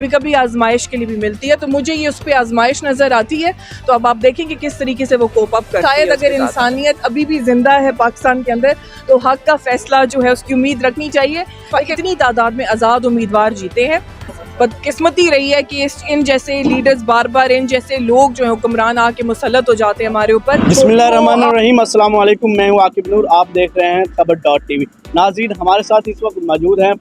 कभी कभी आजमाइश के लिए भी मिलती है, तो मुझे ये उस पर आजमाइश नज़र आती है। तो अब आप देखेंगे किस तरीके से वो कोप अप करती है। शायद अगर इंसानियत अभी भी जिंदा है पाकिस्तान के अंदर तो हक का फैसला जो है उसकी उम्मीद रखनी चाहिए। कितनी तादाद में आज़ाद उम्मीदवार जीते हैं। बदकिस्मती रही है कि इन जैसे लीडर्स बार बार इन जैसे लोग जो है हुक्मरान आके मुसल्लत हो जाते हैं हमारे ऊपर। बिस्मिल्लाहिर्रहमानिर्रहीम, अस्सलाम वालेकुम। मैं हूँ आकिब नूर, आप देख रहे हैं खबर.tv। नाज़रीन, हमारे साथ इस वक्त मौजूद हैं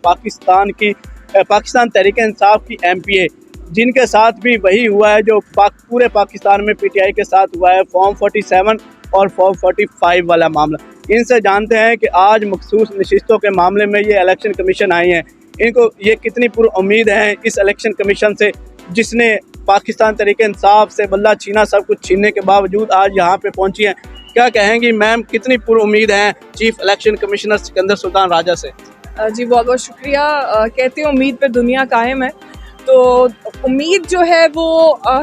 पाकिस्तान तहरीक इंसाफ की MPA, जिनके साथ भी वही हुआ है जो पूरे पाकिस्तान में PTI के साथ हुआ है, फॉर्म 47 और फॉर्म 45 वाला मामला। इनसे जानते हैं कि आज मखसूस नशिस्तों के मामले में ये इलेक्शन कमीशन आई हैं, इनको ये कितनी पुरुम्मीद है इस इलेक्शन कमीशन से, जिसने पाकिस्तान तहरीक इंसाफ से बल्ला छीना, सब कुछ छीनने के बावजूद आज यहाँ पे पहुँची हैं। क्या कहेंगी मैम, कितनी पुरुम्मीद हैं chief election commissioner Sikandar Sultan Raja से? जी बहुत बहुत शुक्रिया। कहते हैं उम्मीद पे दुनिया कायम है, तो उम्मीद जो है वो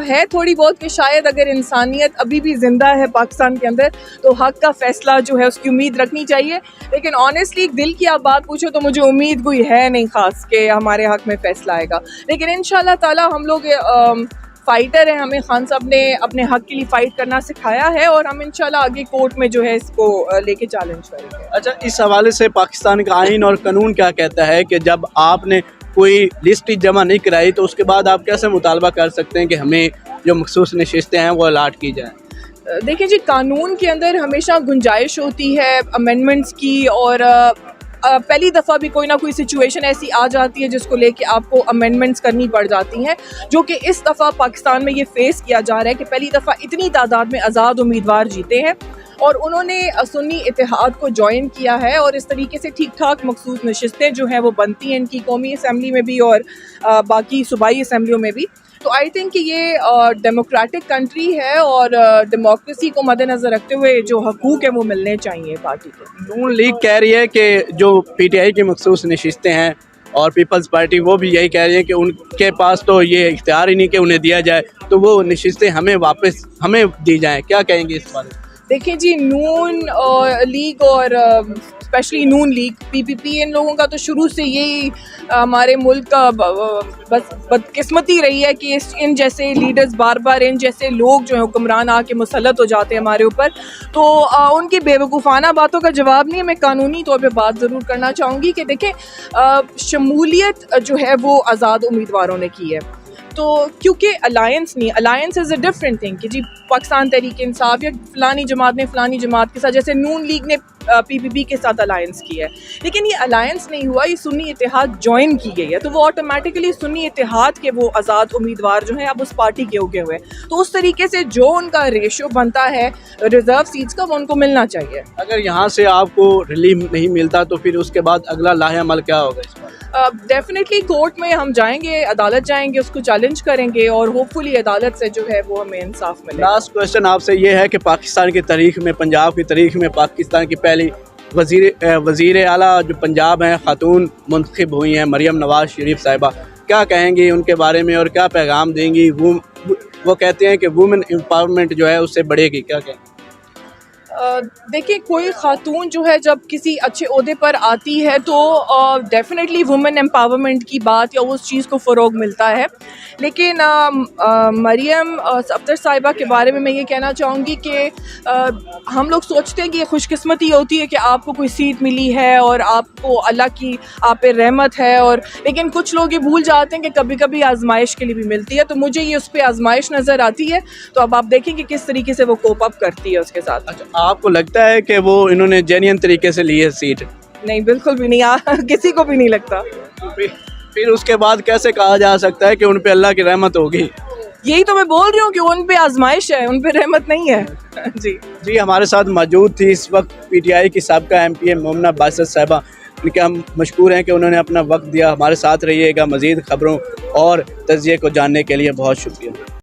है थोड़ी बहुत कि शायद अगर इंसानियत अभी भी ज़िंदा है पाकिस्तान के अंदर तो हक का फैसला जो है उसकी उम्मीद रखनी चाहिए। लेकिन ऑनेस्टली दिल की आप बात पूछो तो मुझे उम्मीद कोई है नहीं ख़ास कि हमारे हक में फ़ैसला आएगा। लेकिन इंशाल्लाह ताला हम लोग फ़ाइटर हैं, हमें खान साहब ने अपने हक के लिए फ़ाइट करना सिखाया है और हम इंशाल्लाह आगे कोर्ट में जो है इसको लेके चैलेंज करेंगे। अच्छा, इस हवाले से पाकिस्तान का आइन और कानून क्या कहता है कि जब आपने कोई लिस्ट जमा नहीं कराई तो उसके बाद आप कैसे मुतालबा कर सकते हैं कि हमें जो मखसूस नशिस्तें हैं वो अलाट की जाए? देखिए जी, कानून के अंदर हमेशा गुंजाइश होती है अमेंडमेंट्स की, और पहली दफ़ा भी कोई ना कोई सिचुएशन ऐसी आ जाती है जिसको लेके आपको अमेंडमेंट्स करनी पड़ जाती हैं, जो कि इस दफ़ा पाकिस्तान में ये फेस किया जा रहा है कि पहली दफ़ा इतनी तादाद में आज़ाद उम्मीदवार जीते हैं और उन्होंने सुन्नी इत्तेहाद को ज्वाइन किया है और इस तरीके से ठीक ठाक मखसूस नशिस्तें जो हैं वो बनती हैं इनकी कौमी असम्बली में भी और बाकी सूबाई असम्बलियों में भी। तो आई थिंक कि ये डेमोक्रेटिक कंट्री है और डेमोक्रेसी को मद्देनज़र रखते हुए जो हकूक़ है वो मिलने चाहिए पार्टी को। नून लीग कह रही है कि जो PTI की मखसूस नशिस्तें हैं और पीपल्स पार्टी वो भी यही कह रही है कि उनके पास तो ये इख्तियार ही नहीं कि उन्हें दिया जाए, तो वो नशिस्तें हमें दी जाएँ। क्या कहेंगे इस बारे में? देखिए जी, नून लीग और स्पेशली नून लीग PPP, इन लोगों का तो शुरू से यही हमारे मुल्क का बस बदकिस्मती रही है कि इन जैसे लीडर्स बार बार इन जैसे लोग जो है हुक्मरान आके मुसल्लत हो जाते हैं हमारे ऊपर। तो उनकी बेवकूफ़ाना बातों का जवाब नहीं है, मैं कानूनी तौर पे बात ज़रूर करना चाहूँगी कि देखें शमूलियत जो है वो आज़ाद उम्मीदवारों ने की है, तो क्योंकि अलायंस नहीं, alliance is a different thing कि जी पाकिस्तान तहरीक इंसाफ या फ़लानी जमात ने फ़लानी जमात के साथ, जैसे नून लीग ने PPP के साथ अलायंस की है, लेकिन ये अलायंस नहीं हुआ, ये सुन्नी इत्तेहाद ज्वाइन की गई है, तो वो ऑटोमेटिकली सुन्नी इत्तेहाद के वो आज़ाद उम्मीदवार जो हैं अब उस पार्टी के उगे हुए, तो उस तरीके से जो उनका रेशो बनता है रिजर्व सीट्स का वो उनको मिलना चाहिए। अगर यहाँ से आपको रिलीफ नहीं मिलता तो फिर उसके बाद अगला लाहे अमल क्या होगा इस पर? डेफिनेटली कोर्ट में हम जाएंगे, अदालत जाएंगे, उसको चैलेंज करेंगे और होपफुली अदालत से जो है वो हमें इंसाफ मिले। लास्ट क्वेश्चन आपसे ये है कि पाकिस्तान की तारीख में, पंजाब की तारीख में पाकिस्तान की पहली वज़ीर आला जो पंजाब हैं खातून मुंतखब हुई हैं, मरियम नवाज शरीफ साहिबा। क्या कहेंगी उनके बारे में और क्या पैगाम देंगी? वो कहते हैं कि वुमेन एम्पावरमेंट जो है उससे बढ़ेगी, क्या कहेंगे? देखिए, कोई खातून जो है जब किसी अच्छे ओहदे पर आती है तो डेफिनेटली वुमेन एम्पावरमेंट की बात या उस चीज़ को फ़रोग मिलता है। लेकिन मरियम अफ्तर साहिबा के बारे में मैं ये कहना चाहूँगी कि हम लोग सोचते हैं कि ये खुशकिस्मती होती है कि आपको कोई सीट मिली है और आपको अल्लाह की आप पे रहमत है, और लेकिन कुछ लोग ये भूल जाते हैं कि कभी कभी आजमाइश के लिए भी मिलती है, तो मुझे ये उस पर आजमाइश नज़र आती है। तो अब आप देखेंगे किस तरीके से वो कोप अप करती है उसके साथ। अच्छा, आपको लगता है कि वो इन्होंने जेन्युइन तरीके से ली है सीट? नहीं, बिल्कुल भी नहीं, किसी को भी नहीं लगता। फिर उसके बाद कैसे कहा जा सकता है कि उन पे अल्लाह की रहमत होगी? यही तो मैं बोल रही हूँ कि उन पे आजमाइश है, उन पे रहमत नहीं है। जी, हमारे साथ मौजूद थी इस वक्त PTI की साबिका MPA मोमना बासित साहिबा। उनके हम मशकूर हैं कि उन्होंने अपना वक्त दिया। हमारे साथ रहिएगा, मज़ीद खबरों और तज्ज़िये को जानने के लिए बहुत शुक्रिया।